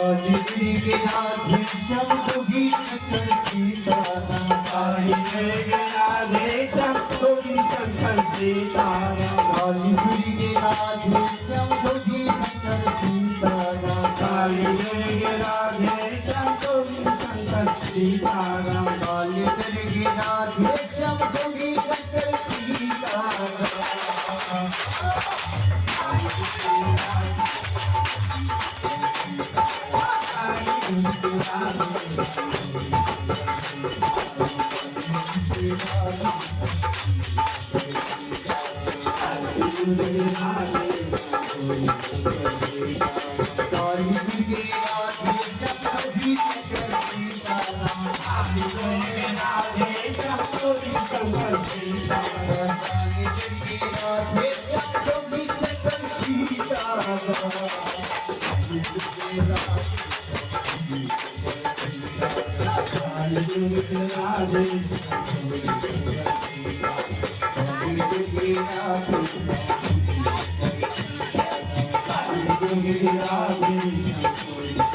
काली के राधे श्याम जोगी शंकर सीताराम काली के राधे श्याम जोगी शंकर सीताराम काली के राधे श्याम जोगी शंकर सीताराम काली के राधे श्याम जोगी शंकर सीताराम काली के राधे श्याम जोगी शंकर सीताराम Radhe